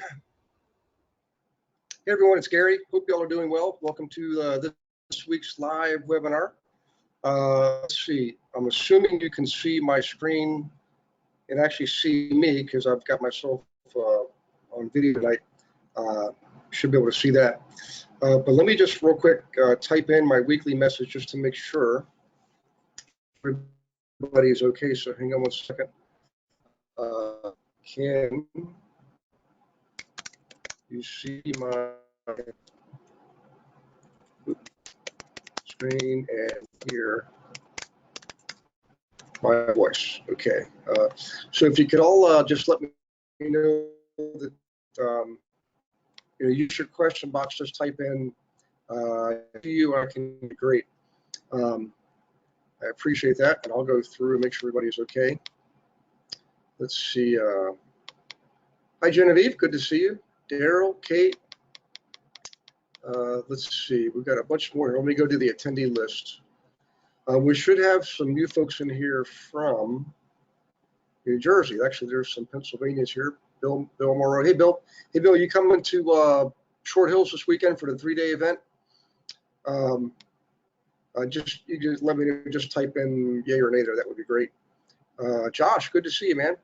Hey everyone, it's Gary. Hope y'all are doing well. Welcome to this week's live webinar. Let's see, I'm assuming you can see my screen and actually see me because I've got myself on video tonight. Should be able to see that. But let me just real quick type in my weekly message just to make sure everybody is okay. So hang on one second. Can you see my screen and hear my voice? Okay. So if you could all just let me know that use your question box. Just type in you. I can great. I appreciate that, and I'll go through and make sure everybody's okay. Let's see. Hi Genevieve, good to see you. Daryl, Kate. Let's see, we've got a bunch more. Let me go to the attendee list. We should have some new folks in here from New Jersey. Actually, there's some Pennsylvanians here. Bill Morrow. Hey, Bill. Hey, Bill, you coming to Short Hills this weekend for the 3-day event? You just let me know, just type in yay or nay there. That would be great. Josh, good to see you, man.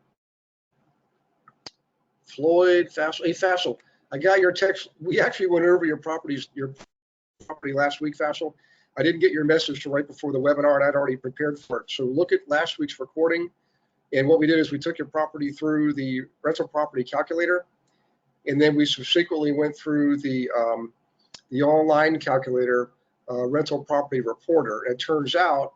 Floyd, Fassel. Hey, Fassel, I got your text. We actually went over your property last week, Fassel. I didn't get your message till right before the webinar, and I'd already prepared for it. So look at last week's recording. And what we did is we took your property through the rental property calculator, and then we subsequently went through the online calculator rental property reporter. It turns out,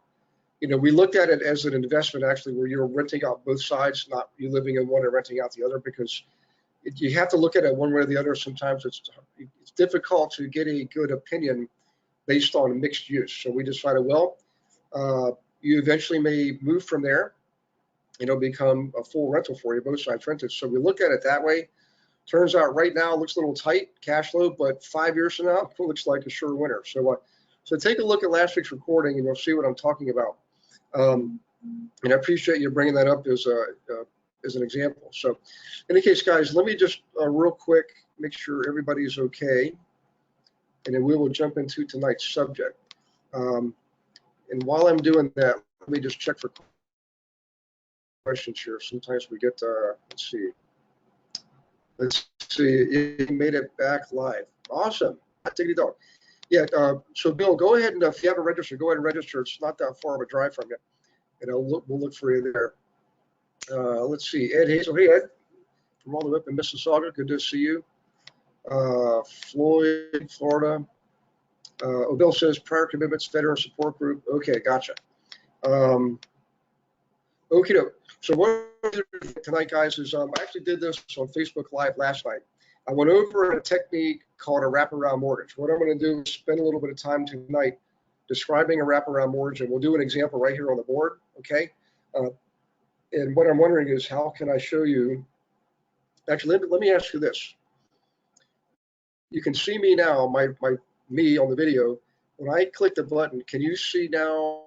we looked at it as an investment actually, where you're renting out both sides, not you living in one and renting out the other, because you have to look at it one way or the other. Sometimes it's difficult to get a good opinion based on mixed use. So we decided, well, you eventually may move from there. It'll become a full rental for you, both sides rented. So we look at it that way. Turns out right now it looks a little tight, cash flow, but 5 years from now, it looks like a sure winner. So take a look at last week's recording and you'll see what I'm talking about. And I appreciate you bringing that up as an example. So in any case, guys, let me just real quick make sure everybody's okay, and then we will jump into tonight's subject. And while I'm doing that, let me just check for questions here. Sometimes we get, let's see, you made it back live. Awesome. Diggity dog. Yeah, so Bill, go ahead and if you haven't registered, go ahead and register. It's not that far of a drive from you, and we'll look for you there. Let's see, Ed Hazel. Hey, Ed, from all the way up in Mississauga. Good to see you. Floyd, Florida. Bill says prior commitments, veteran support group. Okay, gotcha. Okay, so what tonight, guys, is I actually did this on Facebook Live last night. I went over a technique called a wraparound mortgage. What I'm going to do is spend a little bit of time tonight describing a wraparound mortgage, and we'll do an example right here on the board, okay? And what I'm wondering is, how can I show you? Actually, let me ask you this. You can see me now, me on the video. When I click the button, can you see now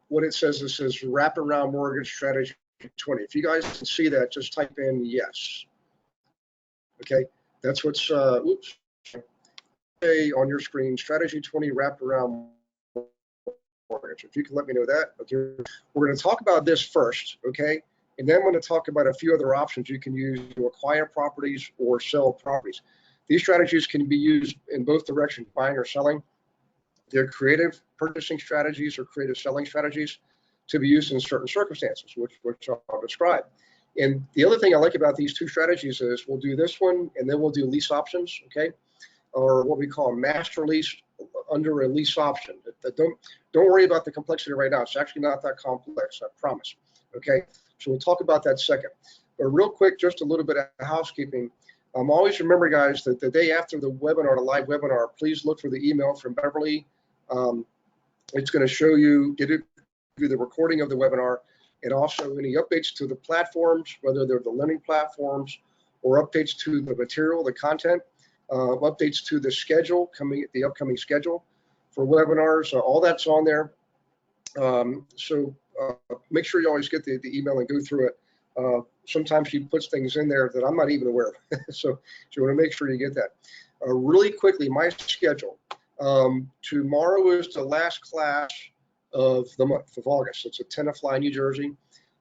what it says? It says wraparound mortgage strategy 20. If you guys can see that, just type in yes. Okay, that's what's oops. Okay, on your screen, strategy 20 wraparound mortgage. If you can let me know that. We're going to talk about this first, okay? And then I'm going to talk about a few other options you can use to acquire properties or sell properties. These strategies can be used in both directions, buying or selling. They're creative purchasing strategies or creative selling strategies to be used in certain circumstances, which I'll describe. And the other thing I like about these two strategies is we'll do this one, and then we'll do lease options, okay? Or what we call a master lease under a lease option. Don't worry about the complexity right now. It's actually not that complex, I promise, okay? So we'll talk about that second. But real quick, just a little bit of housekeeping. Always remember, guys, that the day after the webinar, the live webinar, please look for the email from Beverly. It's going to show you, give you the recording of the webinar, and also any updates to the platforms, whether they're the lending platforms or updates to the material, the content, updates to the schedule, the upcoming schedule for webinars. All that's on there. So make sure you always get the email and go through it sometimes she puts things in there that I'm not even aware of. So you want to make sure you get that. Really quickly, my schedule. Tomorrow is the last class of the month of August. It's at Tenafly, New Jersey.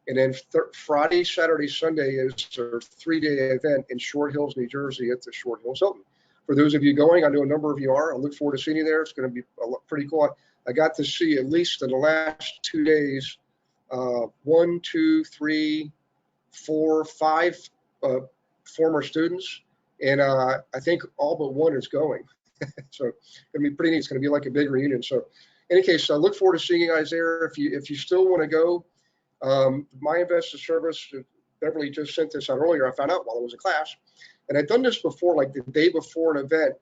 And then Friday, Saturday, Sunday is our 3-day event in Short Hills, New Jersey at the Short Hills Hilton. For those of you going, I know a number of you are. I look forward to seeing you there. It's going to be pretty cool. I got to see, at least in the last 2 days, 1, 2, 3, 4, 5 former students. And I think all but one is going. So it's going to be pretty neat. It's going to be like a big reunion. So in any case, I look forward to seeing you guys there. If you still want to go, my investor service, Beverly just sent this out earlier. I found out while I was in class, and I'd done this before, like the day before an event.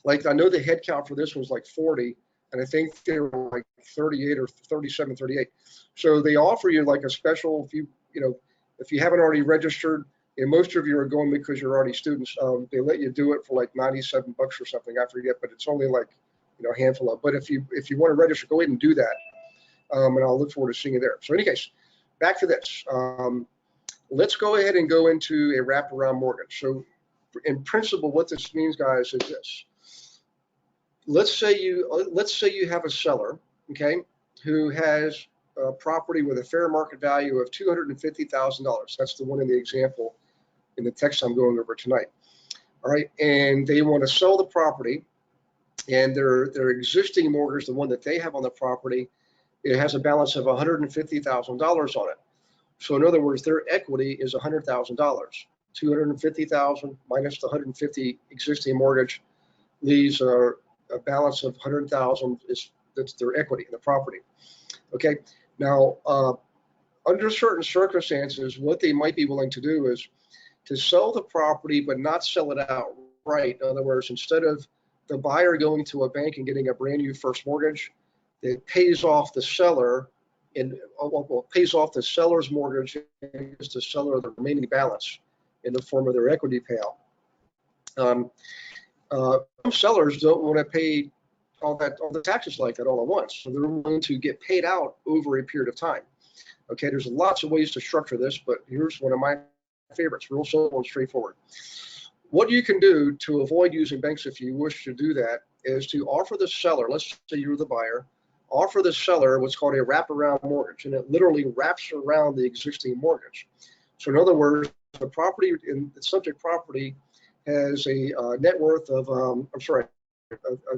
Like I know the head count for this was like 40, and I think they were like 38 or 37, 38. So they offer you like a special, if you haven't already registered, and most of you are going because you're already students, they let you do it for like 97 bucks or something. I forget, but it's only like, a handful of. But if you want to register, go ahead and do that. And I'll look forward to seeing you there. So in any case, back to this. Let's go ahead and go into a wraparound mortgage. So in principle, what this means, guys, is this. Let's say you have a seller, okay, who has a property with a fair market value of $250,000. That's the one in the example in the text I'm going over tonight. All right, and they want to sell the property, and their existing mortgage, the one that they have on the property, it has a balance of $150,000 on it. So in other words, their equity is $100,000. $250,000 minus the $150 existing mortgage leaves a balance of $100,000. That's their equity in the property. Okay. Now, under certain circumstances, what they might be willing to do is to sell the property, but not sell it outright. In other words, instead of the buyer going to a bank and getting a brand new first mortgage, it pays off the seller and pays off the seller's mortgage and gives the seller the remaining balance in the form of their equity payout. Some sellers don't want to pay all the taxes like that all at once, so they're willing to get paid out over a period of time. Okay, there's lots of ways to structure this, but here's one of my favorites, real simple and straightforward. What you can do to avoid using banks if you wish to do that is to offer the seller, let's say you're the buyer, offer the seller what's called a wraparound mortgage, and it literally wraps around the existing mortgage. So in other words, the property, in the subject property, has a net worth of, a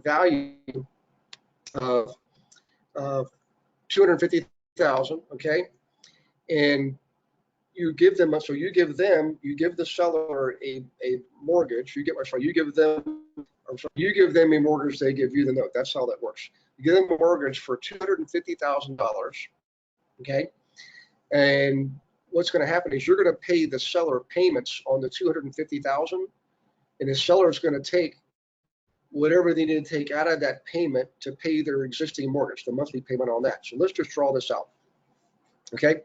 value of 250,000. Okay, and you give them, you give the seller a mortgage. You give them a mortgage. They give you the note. That's how that works. You give them a mortgage for $250,000. Okay, and what's going to happen is you're going to pay the seller payments on the $250,000, and the seller is going to take whatever they need to take out of that payment to pay their existing mortgage, the monthly payment on that. So let's just draw this out. Okay.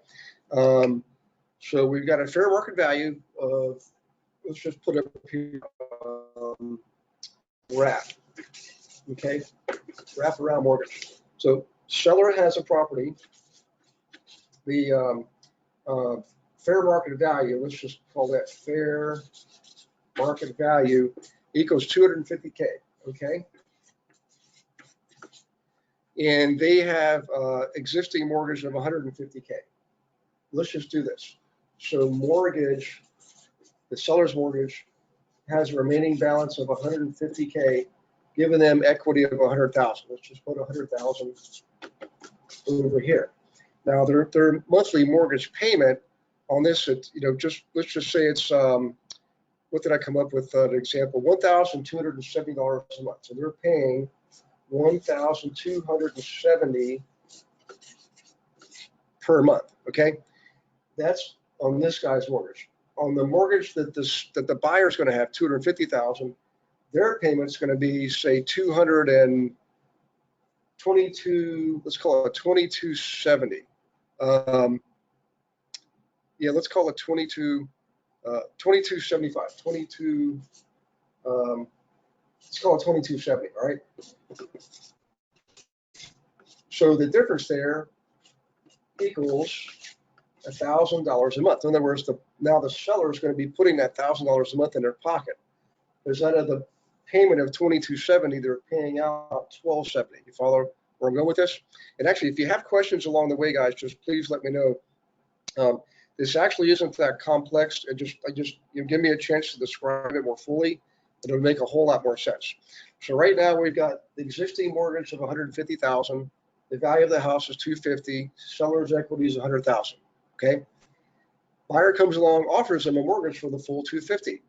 So we've got a fair market value of, let's just put up here, wrap. Okay. Wrap around mortgage. So seller has a property. The fair market value, let's just call that fair market value, equals 250K. Okay. And they have existing mortgage of 150K. Let's just do this. So mortgage, the seller's mortgage has a remaining balance of 150K, giving them equity of 100,000. Let's just put 100,000 over here. Now their monthly mortgage payment on this, let's just say it's, what did I come up with an example? $1,270 a month. So they're paying $1,270 per month. Okay, that's on this guy's mortgage. On the mortgage that the buyer's going to have, $250,000, their payment's going to be, say, 222. Let's call it 2270. Yeah, let's call it 2275. Let's call it 2270. All right. So the difference there equals $1,000 a month. In other words, now the seller is going to be putting that $1,000 a month in their pocket. Instead of the payment of $2,270, they're paying out $1,270. You follow where I'm going with this? And actually, if you have questions along the way, guys, just please let me know. This actually isn't that complex. Give me a chance to describe it more fully. It'll make a whole lot more sense. So right now we've got the existing mortgage of $150,000. The value of the house is $250,000. Seller's equity is $100,000. Okay. Buyer comes along, offers them a mortgage for the full $250,000,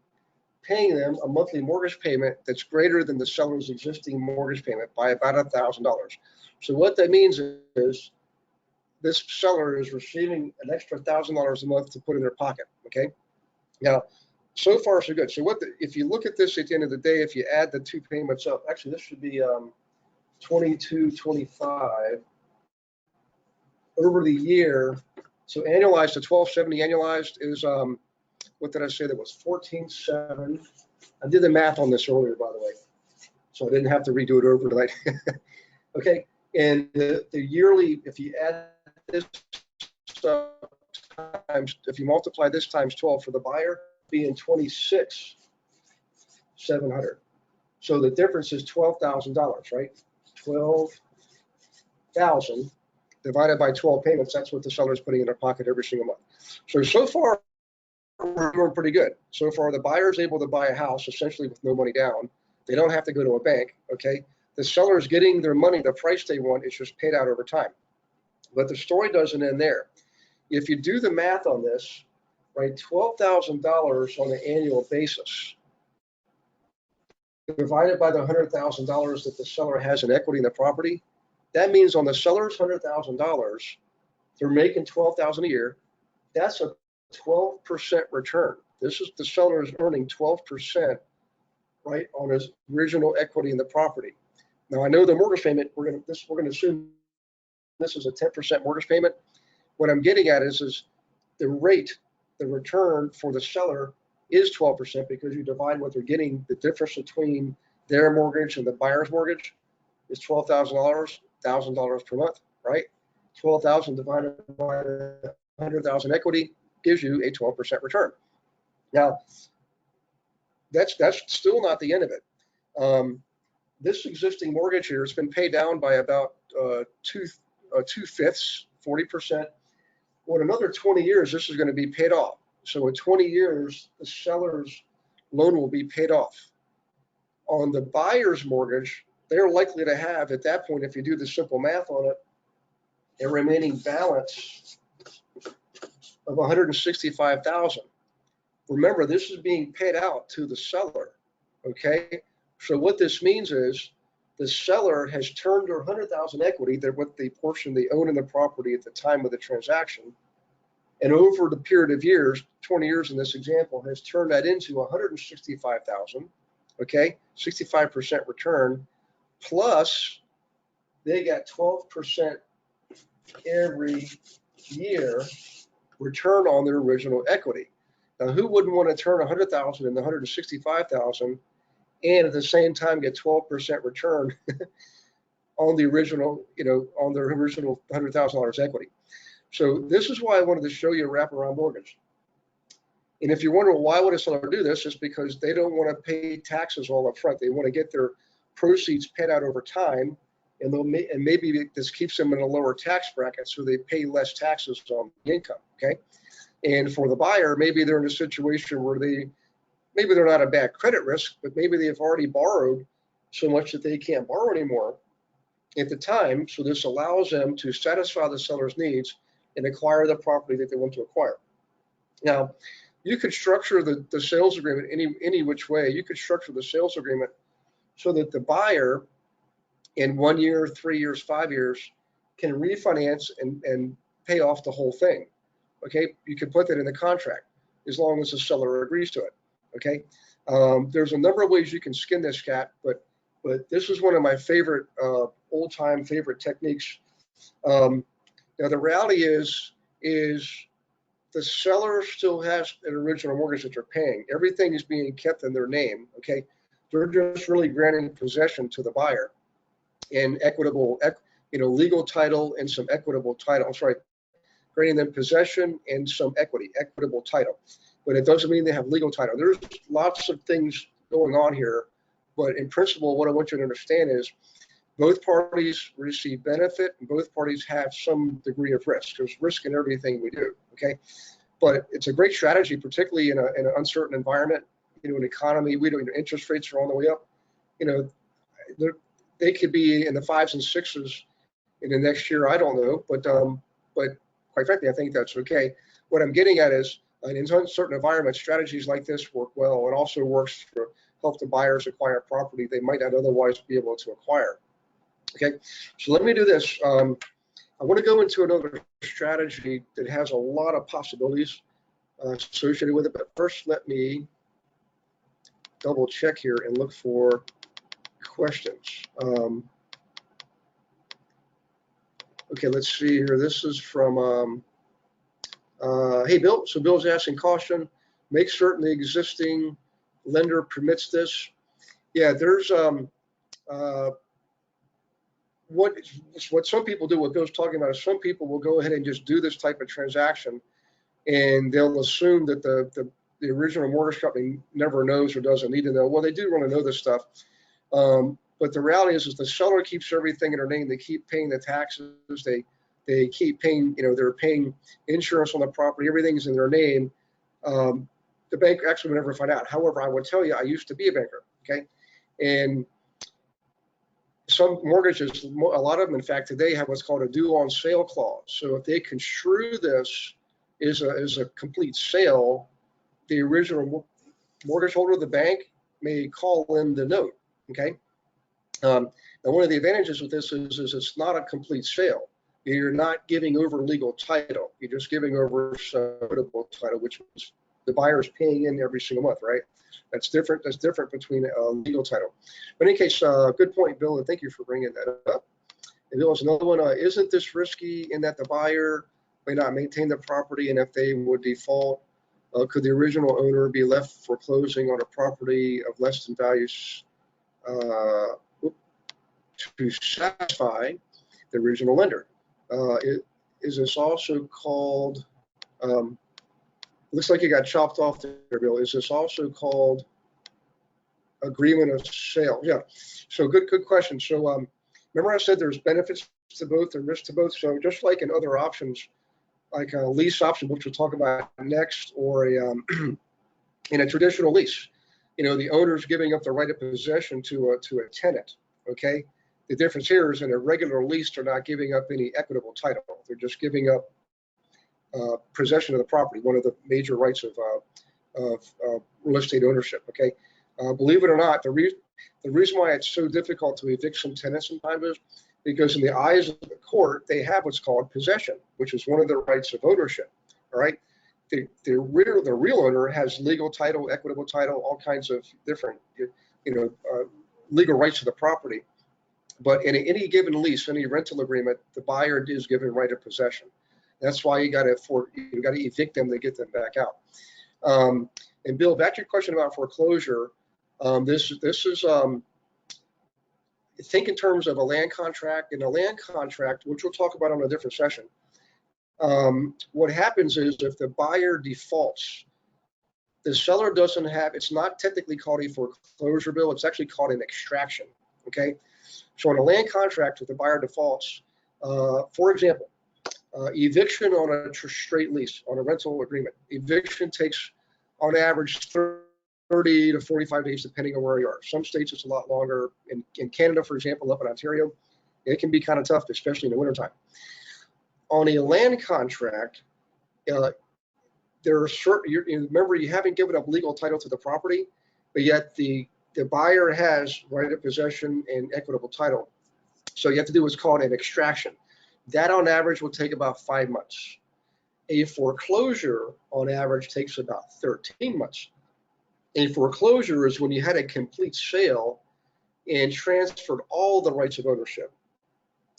paying them a monthly mortgage payment that's greater than the seller's existing mortgage payment by about $1,000. So what that means is this seller is receiving an extra $1,000 a month to put in their pocket. Okay. Now, so far so good. So if you look at this at the end of the day, if you add the two payments up, actually this should be $2,225 over the year. So annualized to $1,270 annualized is what did I say? That was $14,700. I did the math on this earlier, by the way, so I didn't have to redo it over tonight. Okay, and the yearly, if you add this times, if you multiply this times 12 for the buyer, being $26,700. So the difference is $12,000, right? 12,000 divided by 12 payments. That's what the seller is putting in their pocket every single month. So far, we're doing pretty good. So far, the buyer is able to buy a house essentially with no money down. They don't have to go to a bank. Okay. The seller is getting their money, the price they want. It's just paid out over time. But the story doesn't end there. If you do the math on this, right, $12,000 on an annual basis divided by the $100,000 that the seller has in equity in the property, that means on the seller's $100,000, they're making $12,000 a year. That's a 12% return. This is the seller is earning 12%, right, on his original equity in the property. Now I know the mortgage payment. We're going to assume this is a 10% mortgage payment. What I'm getting at is the rate, the return for the seller is 12% because you divide what they're getting. The difference between their mortgage and the buyer's mortgage is $12,000, $1,000 per month, right? 12,000 divided by 100,000 equity gives you a 12% return. Now, that's still not the end of it. This existing mortgage here has been paid down by about 2/5, 40%. Well, in another 20 years, this is going to be paid off. So in 20 years, the seller's loan will be paid off. On the buyer's mortgage, they're likely to have, at that point, if you do the simple math on it, a remaining balance of $165,000. Remember, this is being paid out to the seller, okay? So what this means is the seller has turned their $100,000 equity, what the portion they own in the property at the time of the transaction, and over the period of years, 20 years in this example, has turned that into $165,000, okay? 65% return, plus they got 12% every year return on their original equity. Now, who wouldn't want to turn $100,000 into $165,000 and at the same time get 12% return on the original, on their original $100,000 equity? So this is why I wanted to show you a wraparound mortgage. And if you're wondering why would a seller do this, it's because they don't want to pay taxes all up front. They want to get their proceeds paid out over time, and maybe this keeps them in a lower tax bracket, so they pay less taxes on the income. Okay. And for the buyer, maybe they're in a situation where maybe they're not a bad credit risk, but maybe they've already borrowed so much that they can't borrow anymore at the time. So this allows them to satisfy the seller's needs and acquire the property that they want to acquire. Now, you could structure the sales agreement any which way. You could structure the sales agreement so that the buyer in 1 year, 3 years, 5 years can refinance and pay off the whole thing. Okay, you can put that in the contract as long as the seller agrees to it. Okay, there's a number of ways you can skin this cat, but this is one of my favorite old-time favorite techniques. Now the reality is the seller still has an original mortgage that they're paying. Everything is being kept in their name. Okay, they're just really granting possession to the buyer and equitable, legal title and some equitable title. I'm sorry, granting them possession and some equitable title. But it doesn't mean they have legal title. There's lots of things going on here, but in principle, what I want you to understand is both parties receive benefit and both parties have some degree of risk. There's risk in everything we do, okay? But it's a great strategy, particularly in an uncertain environment, an economy, interest rates are on the way up. They could be in the 5s and 6s in the next year. I don't know, but quite frankly, I think that's okay. What I'm getting at is in uncertain environments, strategies like this work well. It also works to help the buyers acquire property they might not otherwise be able to acquire. Okay, so let me do this. I want to go into another strategy that has a lot of possibilities associated with it, but first let me double check here and look for questions. Okay, let's see here. This is from, hey, Bill. So Bill's asking caution, make certain the existing lender permits this. Yeah, there's what some people do, what Bill's talking about is some people will go ahead and just do this type of transaction and they'll assume that the original mortgage company never knows or doesn't need to know. Well, they do want to know this stuff. But the reality is the seller keeps everything in their name. They keep paying the taxes. They keep paying, they're paying insurance on the property. Everything's in their name. The bank actually would never find out. However, I will tell you, I used to be a banker, okay? And some mortgages, a lot of them, in fact, today have what's called a due on sale clause. So if they construe this as a complete sale, the original mortgage holder of the bank may call in the note, okay? Now, one of the advantages with this is it's not a complete sale. You're not giving over legal title. You're just giving over equitable title, which is the buyer is paying in every single month, right? That's different. That's different between legal title. But in any case, good point, Bill, and thank you for bringing that up. And Bill has another one. Isn't this risky in that the buyer may not maintain the property, and if they would default, could the original owner be left foreclosing on a property of less than values to satisfy the original lender? Is this also called, looks like you got chopped off there, Bill. Is this also called agreement of sale? Yeah, so good question. So remember I said there's benefits to both and risks to both. So just like in other options, like a lease option, which we'll talk about next, or in a traditional lease, the owner's giving up the right of possession to a tenant, okay? The difference here is in a regular lease, they're not giving up any equitable title. They're just giving up possession of the property, one of the major rights of real estate ownership, okay? Believe it or not, the reason why it's so difficult to evict some tenants sometimes is because in the eyes of the court, they have what's called possession, which is one of the rights of ownership, all right? The real owner has legal title, equitable title, all kinds of different, legal rights to the property. But in any given lease, any rental agreement, the buyer is given right of possession. That's why you got to evict them to get them back out. And Bill, back to your question about foreclosure. This is think in terms of a land contract. In a land contract, which we'll talk about on a different session, what happens is if the buyer defaults, the seller doesn't have. It's not technically called a foreclosure, Bill. It's actually called an extraction. Okay. So in a land contract, if the buyer defaults, for example, eviction on a straight lease, on a rental agreement, eviction takes on average 30 to 45 days, depending on where you are. Some states it's a lot longer. In Canada, for example, up in Ontario, it can be kind of tough, especially in the wintertime. On a land contract, there are certain, remember, you haven't given up legal title to the property, but yet the buyer has right of possession and equitable title. So you have to do what's called an extraction. That on average will take about 5 months. A foreclosure on average takes about 13 months. A foreclosure is when you had a complete sale and transferred all the rights of ownership.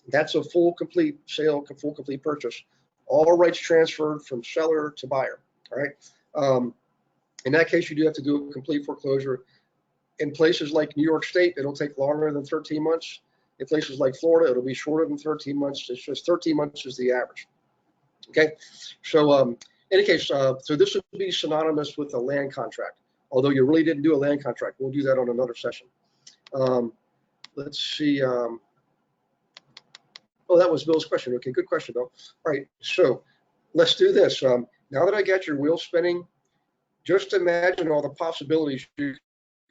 That's a full complete sale, full complete purchase. All rights transferred from seller to buyer, all right? In that case, you do have to do a complete foreclosure. In places like New York State, it'll take longer than 13 months. In places like Florida, it'll be shorter than 13 months. It's just 13 months is the average. Okay, so in any case, so this would be synonymous with a land contract, although you really didn't do a land contract. We'll do that on another session. Let's see. Oh, that was Bill's question. Okay, good question, Bill. All right, so let's do this. Now that I got your wheel spinning, just imagine all the possibilities you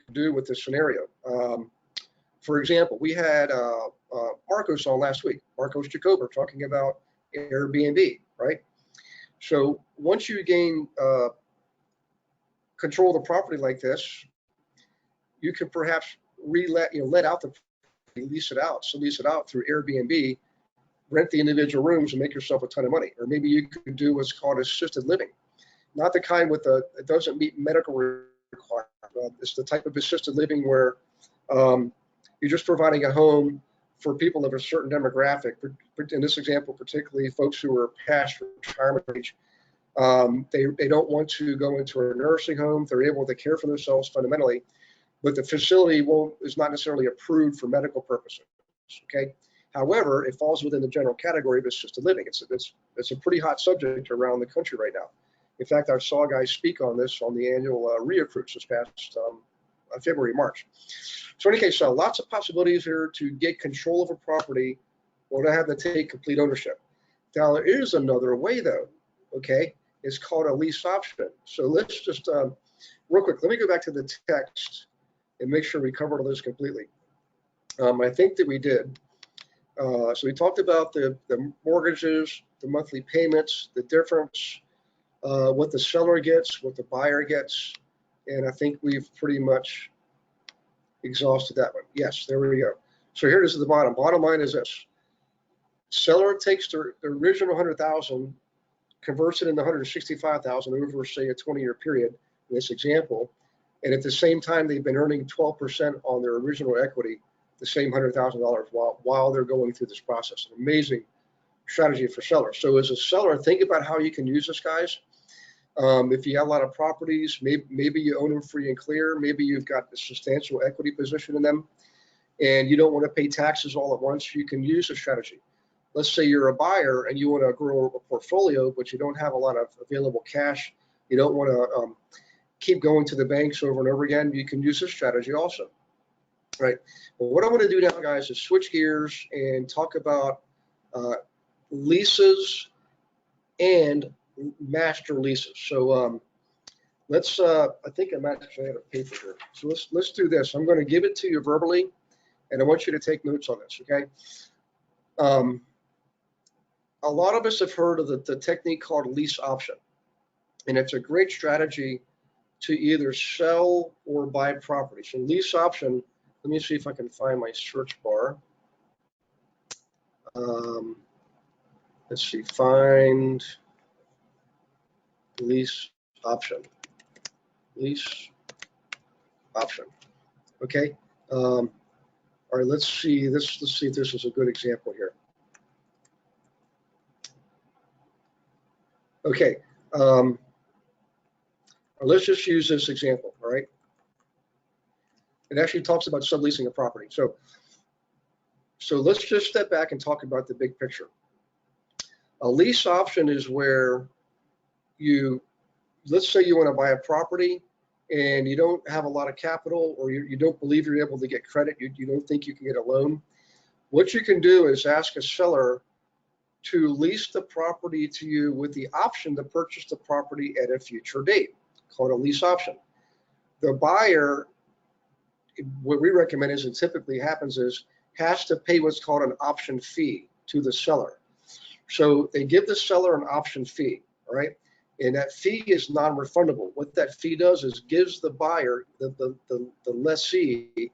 can do with this scenario. For example, we had Marcos on last week, Marcos Jacober, talking about Airbnb, right? So once you gain control of the property like this, you can perhaps let out the lease it out. So lease it out through Airbnb, rent the individual rooms and make yourself a ton of money. Or maybe you could do what's called assisted living, not the kind with it doesn't meet medical requirements. It's the type of assisted living where you're just providing a home for people of a certain demographic. In this example, particularly folks who are past retirement age. They don't want to go into a nursing home. They're able to care for themselves fundamentally, but the facility is not necessarily approved for medical purposes. Okay. However, it falls within the general category of assisted living. It's a pretty hot subject around the country right now. In fact, I saw a guy speak on this on the annual RIA cruise this past February, March. So in any case, lots of possibilities here to get control of a property or to have to take complete ownership. Now, there is another way, though, okay? It's called a lease option. So let's just, real quick, let me go back to the text and make sure we covered all this completely. I think that we did. So we talked about the mortgages, the monthly payments, the difference, what the seller gets, what the buyer gets, and I think we've pretty much exhausted that one. Yes, there we go. So here it is at the bottom. Bottom line is this. Seller takes the original 100,000, converts it into 165,000 over, say, a 20-year period in this example, and at the same time they've been earning 12% on their original equity, the same $100,000 while they're going through this process. An amazing strategy for sellers. So as a seller, think about how you can use this, guys. If you have a lot of properties, maybe you own them free and clear. Maybe you've got a substantial equity position in them, and you don't want to pay taxes all at once. You can use a strategy. Let's say you're a buyer and you want to grow a portfolio, but you don't have a lot of available cash. You don't want to keep going to the banks over and over again. You can use this strategy also, right? Well, what I want to do now, guys, is switch gears and talk about leases and master leases. So let's, I think I actually have a paper here. So let's do this. I'm going to give it to you verbally, and I want you to take notes on this, okay? A lot of us have heard of the technique called lease option, and it's a great strategy to either sell or buy property. So lease option, let me see if I can find my search bar. Let's see, find lease option. Lease option. Okay. All right. Let's see this. Let's see if this is a good example here. Okay. Let's just use this example. All right. It actually talks about subleasing a property. So let's just step back and talk about the big picture. A lease option is where let's say you want to buy a property and you don't have a lot of capital, or you don't believe you're able to get credit, you don't think you can get a loan. What you can do is ask a seller to lease the property to you with the option to purchase the property at a future date, called a lease option. The buyer, what we recommend is, it typically happens is, has to pay what's called an option fee to the seller. So they give the seller an option fee, all right? And that fee is non-refundable. What that fee does is gives the buyer, the lessee,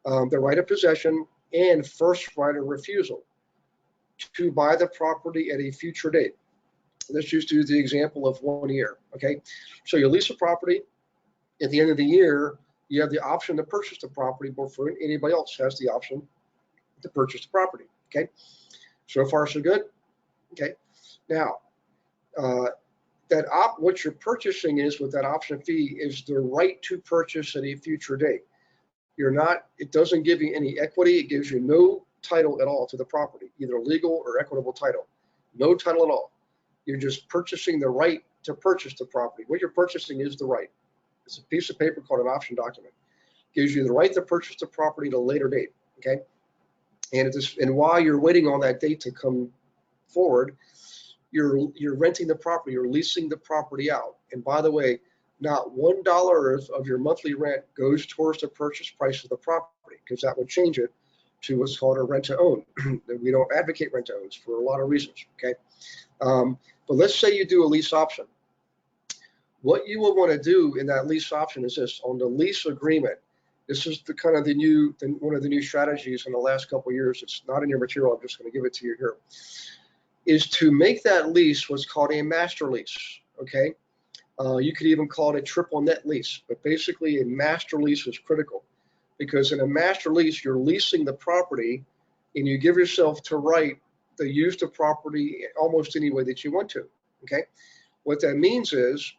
the right of possession and first right of refusal to buy the property at a future date. Let's just do the example of 1 year, okay? So you lease a property. At the end of the year, you have the option to purchase the property before anybody else has the option to purchase the property, okay? So far, so good, okay? Now, what you're purchasing is, with that option fee, is the right to purchase at a future date. It doesn't give you any equity. It gives you no title at all to the property, either legal or equitable title. No title at all. You're just purchasing the right to purchase the property. What you're purchasing is the right. It's a piece of paper called an option document. Gives you the right to purchase the property at a later date, okay? And while you're waiting on that date to come forward, you're renting the property, you're leasing the property out. And by the way, not $1 of your monthly rent goes towards the purchase price of the property, because that would change it to what's called a rent to own. We don't advocate rent to owns for a lot of reasons, okay? But let's say you do a lease option. What you will want to do in that lease option is this: on the lease agreement. This is the kind of one of the new strategies in the last couple of years. It's not in your material. I'm just going to give it to you here. Is to make that lease what's called a master lease. Okay, you could even call it a triple net lease, but basically a master lease is critical, because in a master lease you're leasing the property, and you give yourself to right to use the property almost any way that you want to. Okay, what that means is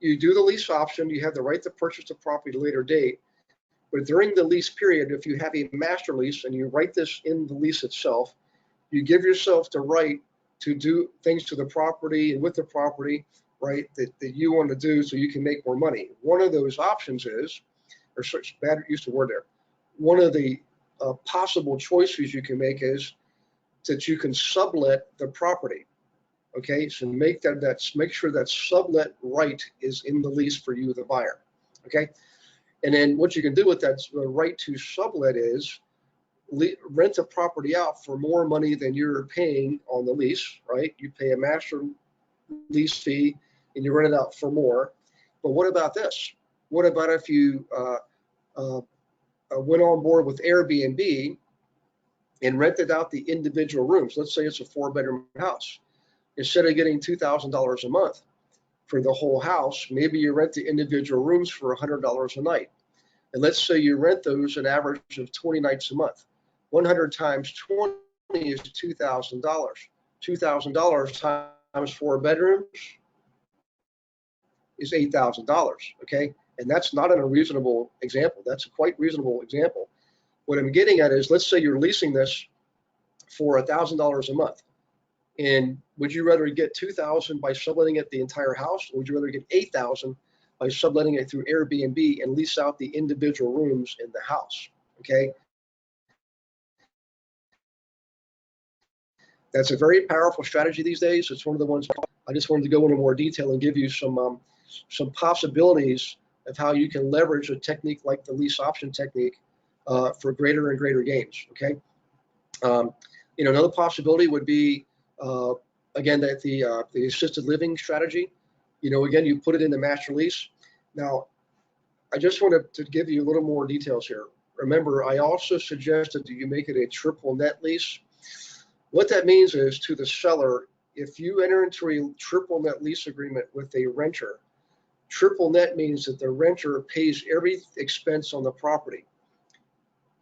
you do the lease option. You have the right to purchase the property at a later date. But during the lease period, if you have a master lease and you write this in the lease itself, you give yourself the right to do things to the property and with the property, right, that you want to do so you can make more money. One of those options is, or bad use of word there, one of the possible choices you can make is that you can sublet the property. Okay, so make sure that sublet right is in the lease for you, the buyer. Okay. And then what you can do with that right to sublet is rent the property out for more money than you're paying on the lease, right? You pay a master lease fee and you rent it out for more. But what about this? What about if you went on board with Airbnb and rented out the individual rooms? Let's say it's a 4-bedroom house. Instead of getting $2,000 a month for the whole house, maybe you rent the individual rooms for $100 a night. And let's say you rent those an average of 20 nights a month. 100 times 20 is $2,000. $2,000 times 4 bedrooms is $8,000, okay? And that's not an unreasonable example. That's a quite reasonable example. What I'm getting at is, let's say you're leasing this for $1,000 a month. And would you rather get $2,000 by subletting it the entire house, or would you rather get $8,000 by subletting it through Airbnb and lease out the individual rooms in the house? Okay, that's a very powerful strategy these days. It's one of the ones I just wanted to go into more detail and give you some possibilities of how you can leverage a technique like the lease option technique for greater and greater gains. Okay, another possibility would be again, that the assisted living strategy. Again, you put it in the master lease. Now, I just wanted to give you a little more details here. Remember, I also suggested that you make it a triple net lease. What that means is, to the seller, if you enter into a triple net lease agreement with a renter, triple net means that the renter pays every expense on the property.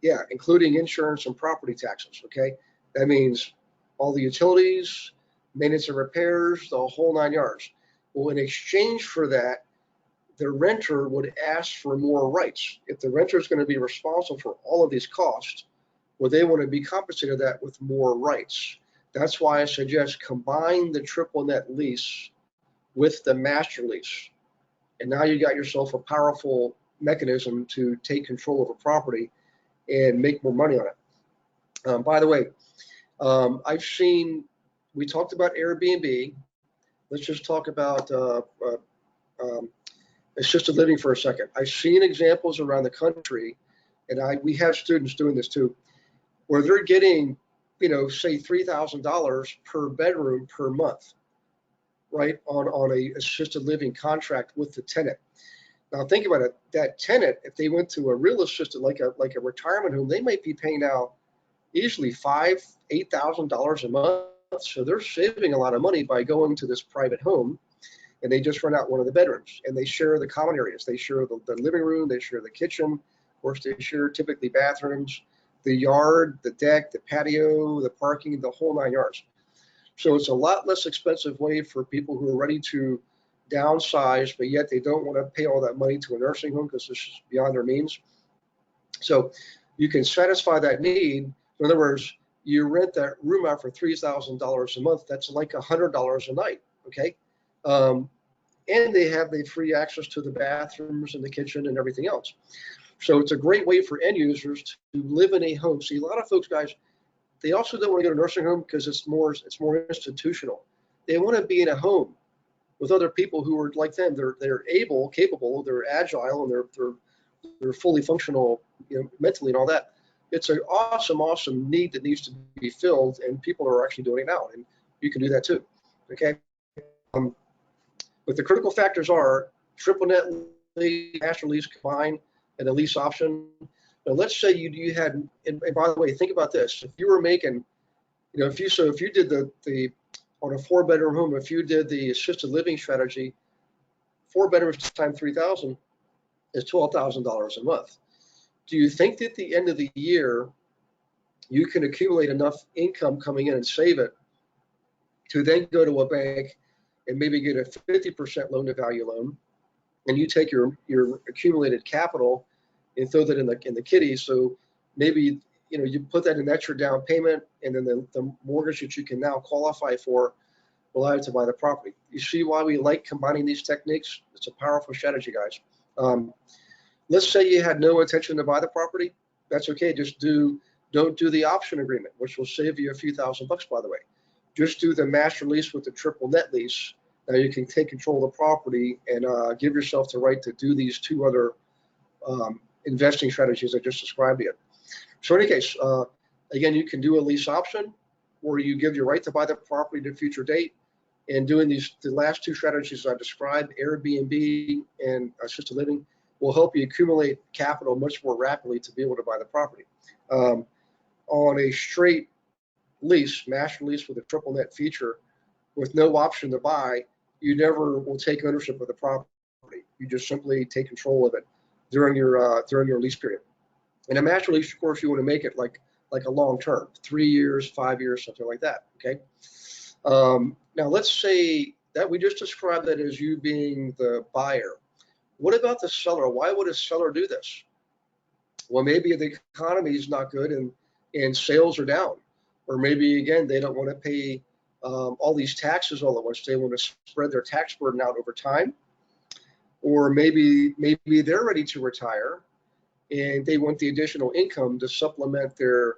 Yeah, including insurance and property taxes, okay? That means all the utilities, maintenance and repairs, the whole 9 yards. Well, in exchange for that, the renter would ask for more rights. If the renter is going to be responsible for all of these costs, well, they want to be compensated that with more rights. That's why I suggest combine the triple net lease with the master lease. And now you got yourself a powerful mechanism to take control of a property and make more money on it. By the way, we talked about Airbnb. Let's just talk about assisted living for a second. I've seen examples around the country, and we have students doing this too, where they're getting, say $3,000 per bedroom per month, right, on a assisted living contract with the tenant. Now think about it. That tenant, if they went to a real assisted, like a retirement home, they might be paying out easily $8,000 a month. So they're saving a lot of money by going to this private home, and they just rent out one of the bedrooms, and they share the common areas. They share the living room, they share the kitchen, of course they share typically bathrooms, the yard, the deck, the patio, the parking, the whole 9 yards. So it's a lot less expensive way for people who are ready to downsize, but yet they don't want to pay all that money to a nursing home because this is beyond their means. So you can satisfy that need. In other words, you rent that room out for $3,000 a month. That's like $100 a night, okay? And they have the free access to the bathrooms and the kitchen and everything else. So it's a great way for end users to live in a home. See, a lot of folks, guys, they also don't want to go to a nursing home because it's more institutional. They want to be in a home with other people who are like them. They're capable, they're agile, and they're fully functional, mentally and all that. It's an awesome need that needs to be filled, and people are actually doing it now, and you can do that too. Okay. But the critical factors are triple net lease, master lease combined, and a lease option. Now, let's say you had, and by the way, think about this: if you were making, if you did the on a 4-bedroom home, if you did the assisted living strategy, 4 bedrooms times 3,000 is $12,000 a month. Do you think that at the end of the year you can accumulate enough income coming in and save it to then go to a bank and maybe get a 50% loan to value loan, and you take your accumulated capital and throw that in the kitty? So maybe you put that in, that's your down payment, and then the mortgage that you can now qualify for will allow you to buy the property. You see why we like combining these techniques? It's a powerful strategy, guys. Let's say you had no intention to buy the property. That's okay. Just don't do the option agreement, which will save you a few $1,000, by the way. Just do the master lease with the triple net lease. Now you can take control of the property and give yourself the right to do these 2 other investing strategies I just described to you. So in any case, again, you can do a lease option where you give your right to buy the property to a future date, and doing the last 2 strategies I described, Airbnb and assisted living, will help you accumulate capital much more rapidly to be able to buy the property. On a straight lease, master lease with a triple net feature, with no option to buy, you never will take ownership of the property. You just simply take control of it during your lease period. In a master lease, of course, you want to make it like a long term, 3 years, 5 years, something like that. Okay. Now let's say that we just described that as you being the buyer. What about the seller? Why would a seller do this? Well, maybe the economy is not good and sales are down, or maybe again they don't want to pay all these taxes all at once. They want to spread their tax burden out over time, or maybe they're ready to retire and they want the additional income to supplement their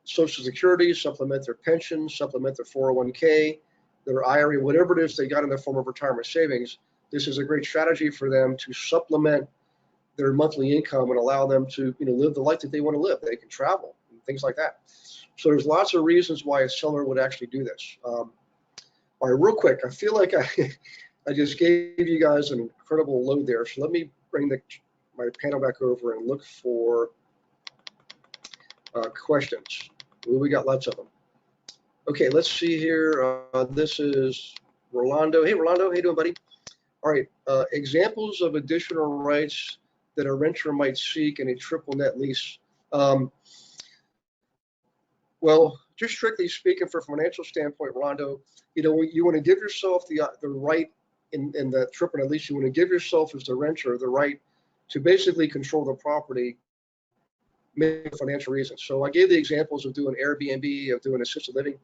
Social Security, supplement their pension, supplement their 401k, their IRA, whatever it is they got in the form of retirement savings. This is a great strategy for them to supplement their monthly income and allow them to live the life that they want to live. They can travel and things like that. So there's lots of reasons why a seller would actually do this. All right, real quick, I feel like I just gave you guys an incredible load there. So let me bring my panel back over and look for questions. We got lots of them. Okay, let's see here. This is Rolando. Hey, Rolando, how you doing, buddy? All right, examples of additional rights that a renter might seek in a triple net lease. Well, just strictly speaking, from a financial standpoint, Rolando, you want to give yourself the right in the triple net lease. You want to give yourself as the renter the right to basically control the property, for financial reasons. So I gave the examples of doing Airbnb, of doing assisted living,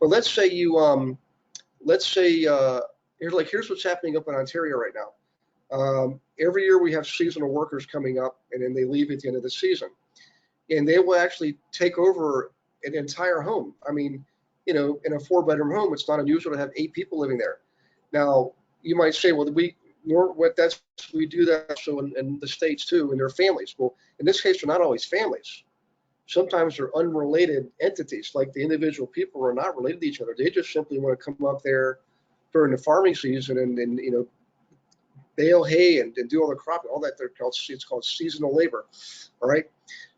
but let's say here's what's happening up in Ontario right now. Every year we have seasonal workers coming up, and then they leave at the end of the season, and they will actually take over an entire home. I mean, in a 4-bedroom home, it's not unusual to have 8 people living there. Now, you might say, well, we do that so in the States too, and their families. Well, in this case, they're not always families. Sometimes they're unrelated entities, like the individual people are not related to each other. They just simply want to come up there during the farming season and bale hay and do all the cropping, all that. It's called seasonal labor. All right.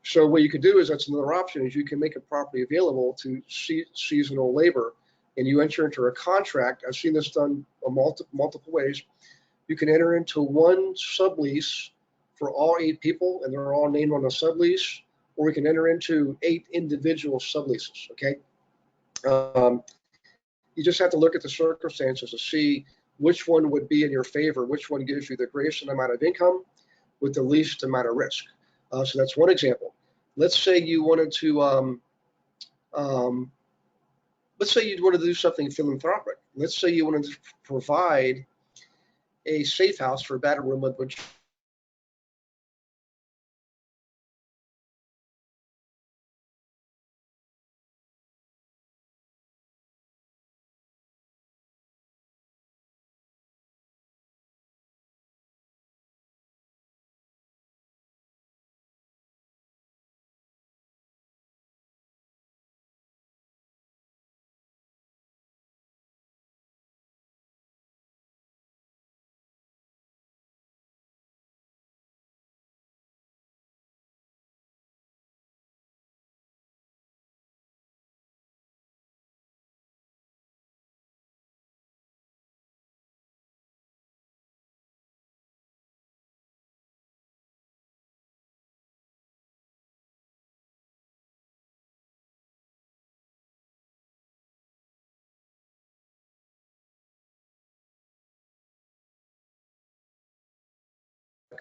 So what you could do is, that's another option, is you can make a property available to seasonal labor, and you enter into a contract. I've seen this done multiple ways. You can enter into one sublease for all 8 people, and they're all named on the sublease, or we can enter into 8 individual subleases. Okay. You just have to look at the circumstances to see which one would be in your favor, which one gives you the greatest amount of income with the least amount of risk. So that's one example. Let's say you wanted to let's say you want to do something philanthropic. Let's say you want to provide a safe house for battered women, which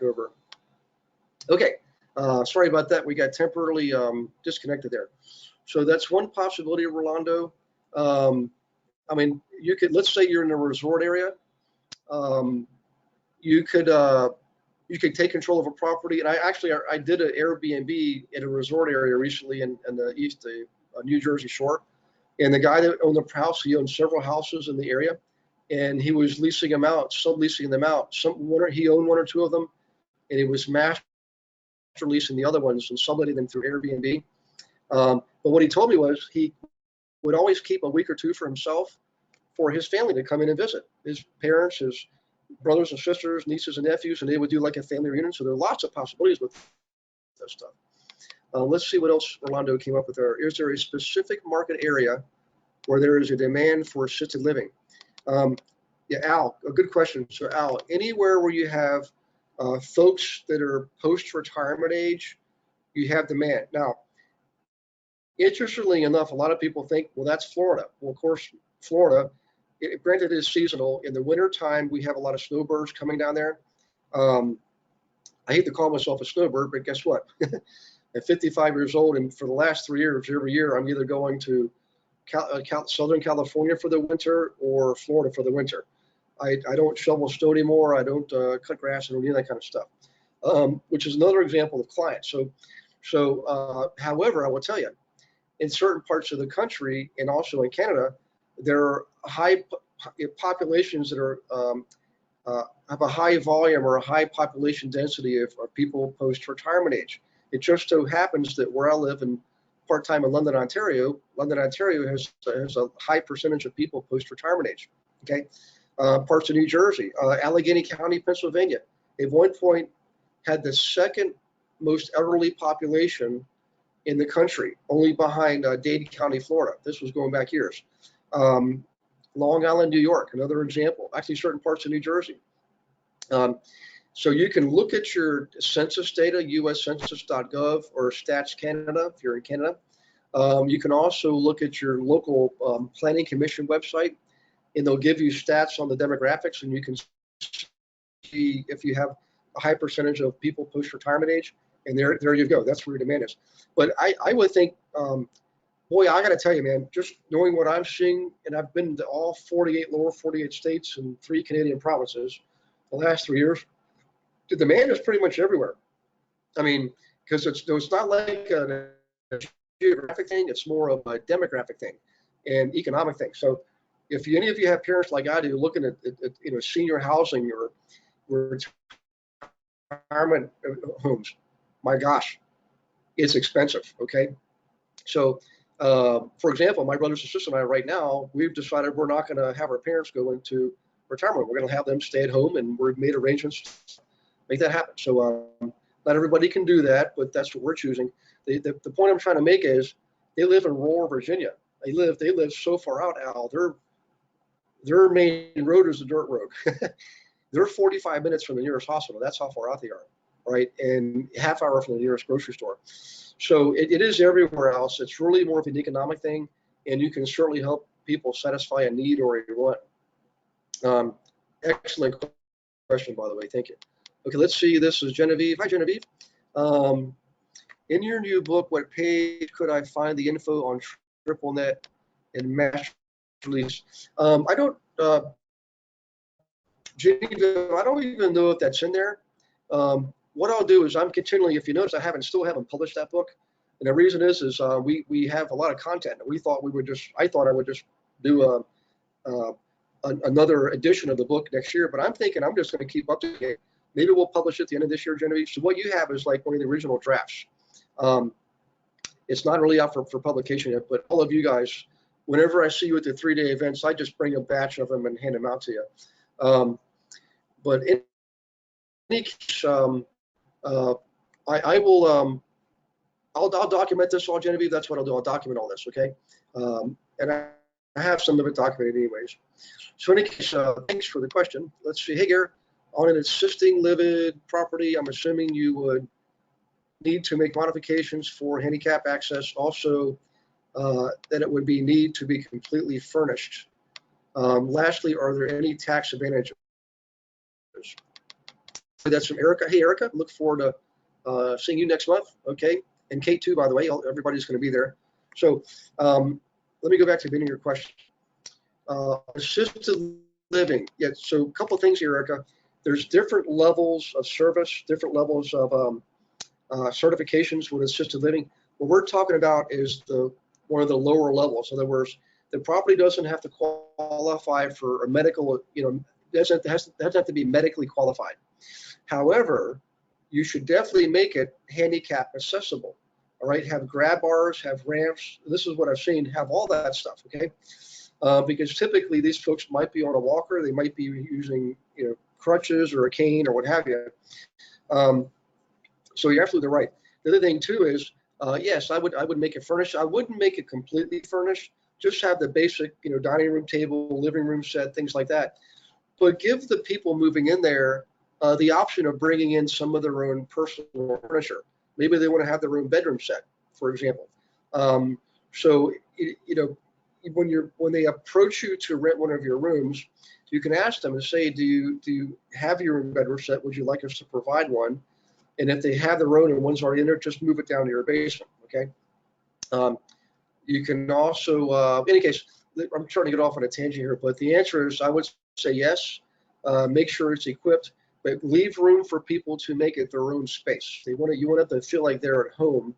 over. Okay, sorry about that. We got temporarily disconnected there. So that's one possibility, Rolando. Um, I mean, you could, let's say you're in a resort area. Um, you could take control of a property. And I did an Airbnb in a resort area recently in the east, New Jersey shore. And the guy that owned the house, he owned several houses in the area, and he was leasing them out, subleasing them out. He owned one or two of them, and he was master leasing the other ones and subletting them through Airbnb. But what he told me was he would always keep a week or two for himself, for his family to come in and visit, his parents, his brothers and sisters, nieces and nephews, and they would do like a family reunion. So there are lots of possibilities with this stuff. Let's see what else Orlando came up with there. Is there a specific market area where there is a demand for assisted living? Yeah, Al, a good question. So Al, anywhere where you have folks that are post-retirement age, you have demand. Now, interestingly enough, a lot of people think, well, that's Florida. Well, of course, Florida, granted, it is seasonal. In the wintertime, we have a lot of snowbirds coming down there. Um, I hate to call myself a snowbird, but guess what? At 55 years old, and for the last 3 years, every year, I'm either going to Southern California for the winter or Florida for the winter. I don't shovel snow anymore. I don't cut grass. I don't do that kind of stuff, which is another example of clients. However, I will tell you, in certain parts of the country and also in Canada, there are high populations that are have a high volume or a high population density of people post-retirement age. It just so happens that where I live in part-time in London, Ontario has a high percentage of people post-retirement age. Okay, parts of New Jersey, Allegheny County, Pennsylvania, at one point had the second most elderly population in the country, only behind Dade County, Florida. This was going back years. Long Island, New York, another example. Actually, certain parts of New Jersey. So you can look at your census data, uscensus.gov or Stats Canada, if you're in Canada. You can also look at your local planning commission website, and they'll give you stats on the demographics, and you can see if you have a high percentage of people post-retirement age, and there you go. That's where your demand is. But I would think, boy, I got to tell you, man, just knowing what I'm seeing, and I've been to all lower 48 states and 3 Canadian provinces the last 3 years, the demand is pretty much everywhere. I mean, because it's not like a geographic thing, it's more of a demographic thing and economic thing. So if any of you have parents like I do looking at senior housing or retirement homes, my gosh, it's expensive. Okay, so for example, my brothers and sisters and I right now, we've decided we're not going to have our parents go into retirement. We're going to have them stay at home, and we've made arrangements to make that happen. So not everybody can do that, but that's what we're choosing. The point I'm trying to make is they live in rural Virginia. They live so far out, Al. Their main road is a dirt road. They're 45 minutes from the nearest hospital. That's how far out they are, right? And half hour from the nearest grocery store. So it is everywhere else. It's really more of an economic thing, and you can certainly help people satisfy a need or a want. Excellent question, by the way. Thank you. Okay, let's see. This is Genevieve. Hi, Genevieve. In your new book, what page could I find the info on triple net, and master lease. I don't, Geneva, I don't even know if that's in there. What I'll do is I'm continually, if you notice, still haven't published that book. And the reason is we have a lot of content. I thought I would just do another edition of the book next year, but I'm thinking I'm just going to keep up to date. Maybe we'll publish it at the end of this year, Genevieve. So what you have is like one of the original drafts. It's not really out for publication yet, but all of you guys, whenever I see you at the 3-day events, I just bring a batch of them and hand them out to you. But in any case, I will, I'll document this all, Genevieve. That's what I'll do. I'll document all this, okay? And I have some of it documented anyways. So in any case, thanks for the question. Let's see. Hey, Gary, on an assisting living property, I'm assuming you would need to make modifications for handicap access. Also, that it would be need to be completely furnished. Lastly, are there any tax advantages? That's from Erica. Hey, Erica, look forward to seeing you next month. Okay. And Kate too, by the way, everybody's going to be there. So let me go back to the beginning of your question. Assisted living. Yeah. So a couple of things here, Erica. There's different levels of service, different levels of certifications with assisted living. What we're talking about is one of the lower levels. In other words, the property doesn't have to qualify for a medical, doesn't have to be medically qualified. However, you should definitely make it handicap accessible. All right, have grab bars, have ramps. This is what I've seen. Have all that stuff. Okay, because typically these folks might be on a walker, they might be using crutches or a cane or what have you. So you're absolutely right. The other thing too is, yes, I would make it furnished. I wouldn't make it completely furnished. Just have the basic, dining room table, living room set, things like that. But give the people moving in there the option of bringing in some of their own personal furniture. Maybe they want to have their own bedroom set, for example. So when they approach you to rent one of your rooms, you can ask them and say, do you have your own bedroom set? Would you like us to provide one? And if they have their own and one's already in there, just move it down to your basement. Okay. You can also, in any case, I'm trying to get off on a tangent here, but the answer is I would say yes. Make sure it's equipped, but leave room for people to make it their own space. You want them to feel like they're at home,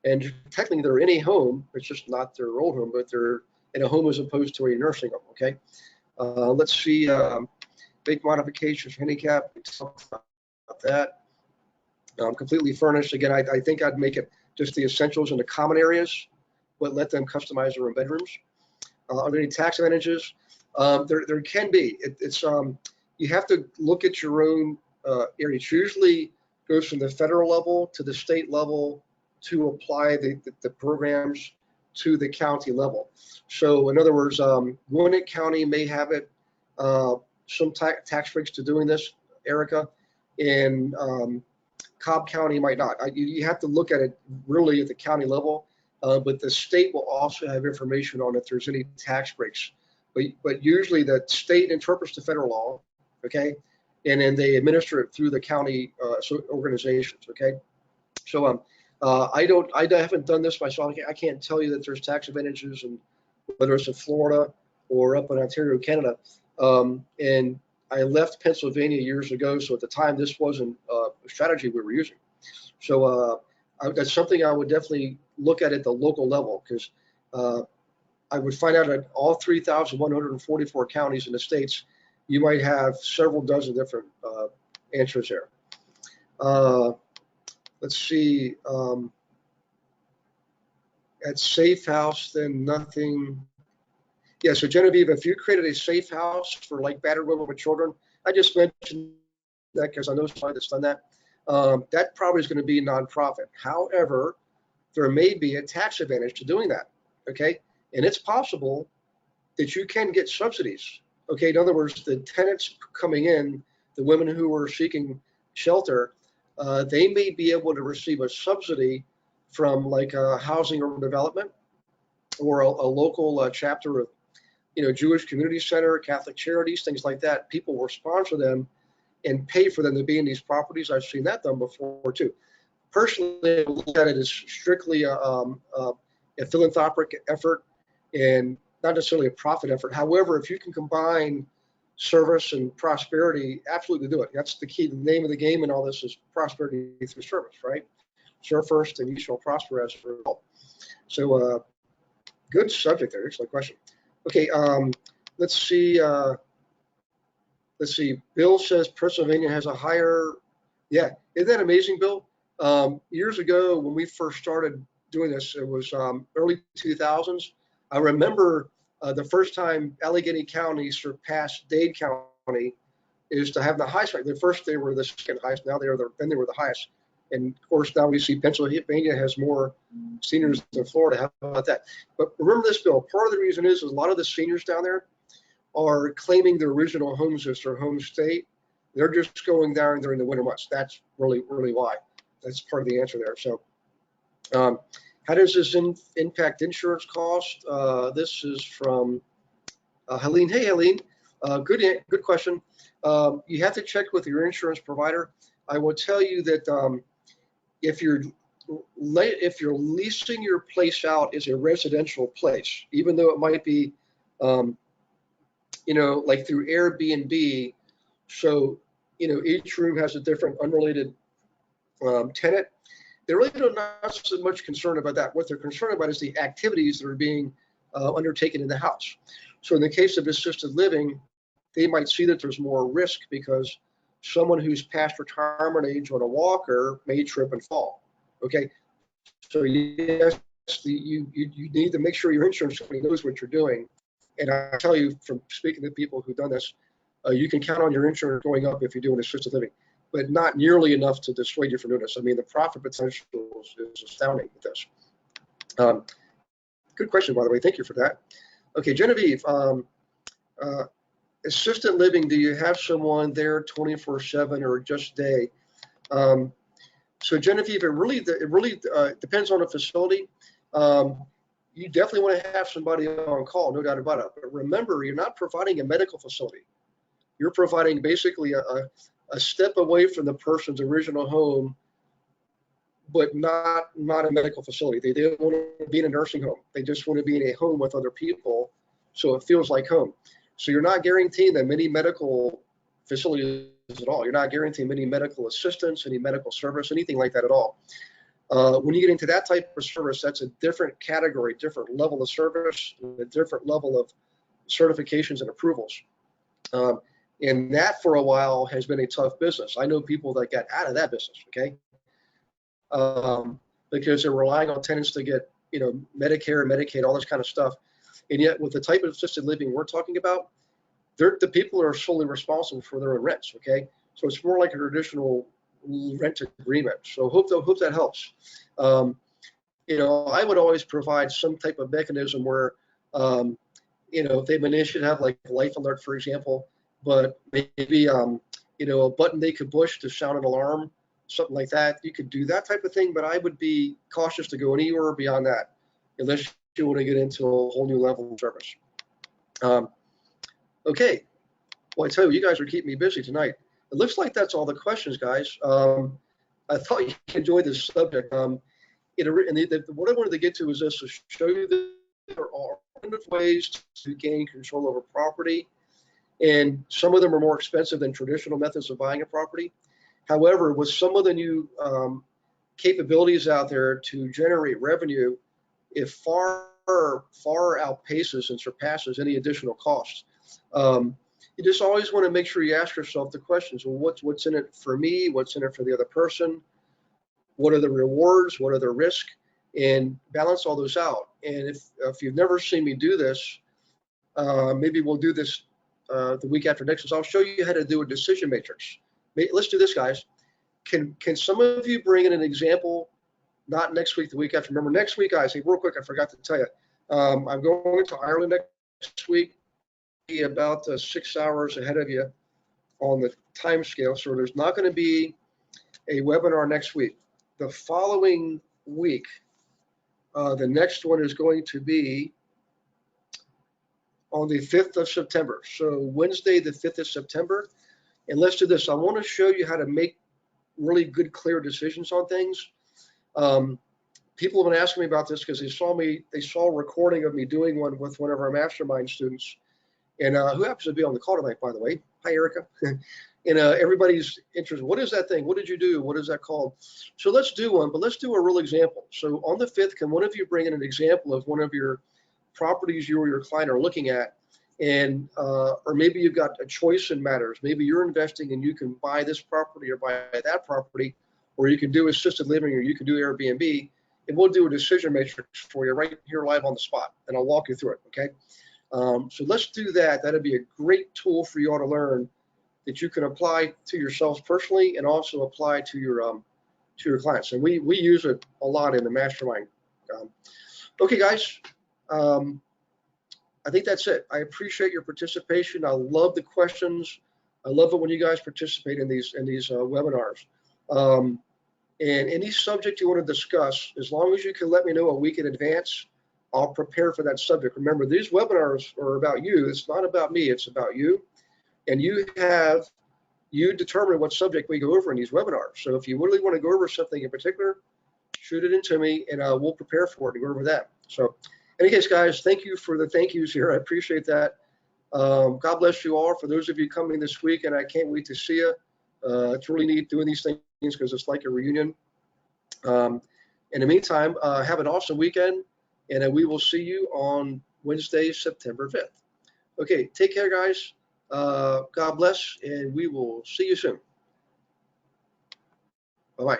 and technically they're in a home. It's just not their old home, but they're in a home as opposed to a nursing home. Okay. Let's see. Big modifications, handicap. We talked about that. Completely furnished. Again, I think I'd make it just the essentials in the common areas, but let them customize their own bedrooms. Are there any tax advantages? There can be. You have to look at your own area. It usually goes from the federal level to the state level to apply the programs to the county level. So in other words, Gwinnett County may have it, some tax breaks to doing this, Erica, and Cobb County might not. You have to look at it really at the county level, but the state will also have information on if there's any tax breaks. But usually the state interprets the federal law, okay, and then they administer it through the county organizations, okay. So I haven't done this myself. I can't tell you that there's tax advantages, and whether it's in Florida or up in Ontario, Canada. And I left Pennsylvania years ago, so at the time this wasn't a strategy we were using. So that's something I would definitely look at the local level, because I would find out that all 3,144 counties in the states, you might have several dozen different answers there. Let's see. At Safe House, then nothing. Yeah, so Genevieve, if you created a safe house for like battered women with children, I just mentioned that because I know somebody that's done that. That probably is going to be nonprofit. However, there may be a tax advantage to doing that, okay? And it's possible that you can get subsidies, okay? In other words, the tenants coming in, the women who are seeking shelter, they may be able to receive a subsidy from like a housing urban development or a local chapter of Jewish Community Center, Catholic Charities, things like that. People will sponsor them and pay for them to be in these properties. I've seen that done before too. Personally, I look at it as strictly a philanthropic effort and not necessarily a profit effort. However, if you can combine service and prosperity, absolutely do it. That's the key. The name of the game in all this is prosperity through service, right? Serve first and you shall prosper as a result. So good subject there. Excellent question. Okay, let's see. Let's see. Bill says Pennsylvania has a higher. Yeah, isn't that amazing, Bill? Years ago when we first started doing this, it was early 2000s. I remember the first time Allegheny County surpassed Dade County is to have the highest rate. At first they were the second highest. Now they were the highest. And of course now we see Pennsylvania has more seniors than Florida. How about that? But remember this, Bill. Part of the reason is a lot of the seniors down there are claiming their original homes as their home state. They're just going down during the winter months. That's really why. That's part of the answer there. So how does this impact insurance cost? This is from Helene. Hey, Helene. Good question. You have to check with your insurance provider. I will tell you that if you're leasing your place out as a residential place, even though it might be, like through Airbnb, so each room has a different unrelated tenant. They really don't not so much concerned about that. What they're concerned about is the activities that are being undertaken in the house. So in the case of assisted living, they might see that there's more risk because someone who's past retirement age on a walker may trip and fall. Okay, so yes, you need to make sure your insurance company knows what you're doing. And I tell you from speaking to people who've done this, you can count on your insurance going up if you're doing assisted living, but not nearly enough to dissuade you from doing this. I mean, the profit potential is astounding with this. Good question, by the way. Thank you for that. Okay, Genevieve, assisted living, do you have someone there 24/7 or just day? So Genevieve, it really depends on the facility. You definitely want to have somebody on call, no doubt about it. But remember, you're not providing a medical facility. You're providing basically a step away from the person's original home, but not a medical facility. They don't want to be in a nursing home. They just want to be in a home with other people, so it feels like home. So you're not guaranteeing them any medical facilities at all. You're not guaranteeing any medical assistance, any medical service, anything like that at all. When you get into that type of service, that's a different category, different level of service, a different level of certifications and approvals. And that for a while has been a tough business. I know people that got out of that business, okay? Because they're relying on tenants to get, Medicare, Medicaid, all this kind of stuff. And yet with the type of assisted living we're talking about, the people are solely responsible for their own rents, okay? So it's more like a traditional rent agreement. So hope that helps. I would always provide some type of mechanism where, they should have like life alert, for example, but maybe, a button they could push to sound an alarm, something like that. You could do that type of thing, but I would be cautious to go anywhere beyond that, unless you want to get into a whole new level of service. Okay. Well, I tell you, you guys are keeping me busy tonight. It looks like that's all the questions, guys. I thought you enjoyed this subject. What I wanted to get to is this, to show you that there are ways to gain control over property, and some of them are more expensive than traditional methods of buying a property. However, with some of the new capabilities out there to generate revenue, it far outpaces and surpasses any additional costs. You just always want to make sure you ask yourself the questions: well, what's in it for me? What's in it for the other person? What are the rewards? What are the risks? And balance all those out. And if you've never seen me do this, maybe we'll do this the week after next. So I'll show you how to do a decision matrix. Let's do this, guys. Can some of you bring in an example? Not next week, the week after. Remember, next week, guys. Hey, real quick, I forgot to tell you. I'm going to Ireland next week. Be about 6 hours ahead of you on the time scale. So there's not going to be a webinar next week. The following week, the next one is going to be on the 5th of September. So Wednesday, the 5th of September. And let's do this. I want to show you how to make really good, clear decisions on things. people have been asking me about this because they saw a recording of me doing one with one of our mastermind students, and who happens to be on the call tonight, by the way. Hi, Erica. And everybody's interested. What is that thing? What did you do? What is that called? So let's do one, but let's do a real example. So on the 5th, can one of you bring in an example of one of your properties you or your client are looking at? And or maybe you've got a choice in matters. Maybe you're investing and you can buy this property or buy that property, or you can do assisted living, or you can do Airbnb, and we'll do a decision matrix for you right here live on the spot, and I'll walk you through it, okay? So let's do that. That'd be a great tool for you all to learn that you can apply to yourselves personally and also apply to your clients. And we use it a lot in the mastermind. Okay, guys. I think that's it. I appreciate your participation. I love the questions. I love it when you guys participate in these webinars. And any subject you want to discuss, as long as you can let me know a week in advance, I'll prepare for that subject. Remember, these webinars are about you. It's not about me. It's about you. And you determine what subject we go over in these webinars. So if you really want to go over something in particular, shoot it into me, and we'll prepare for it and go over that. So in any case, guys, thank you for the thank yous here. I appreciate that. God bless you all. For those of you coming this week, and I can't wait to see you. It's really neat doing these things because it's like a reunion. In the meantime, have an awesome weekend, and we will see you on Wednesday, September 5th. Okay, take care, guys. God bless, and we will see you soon. Bye-bye.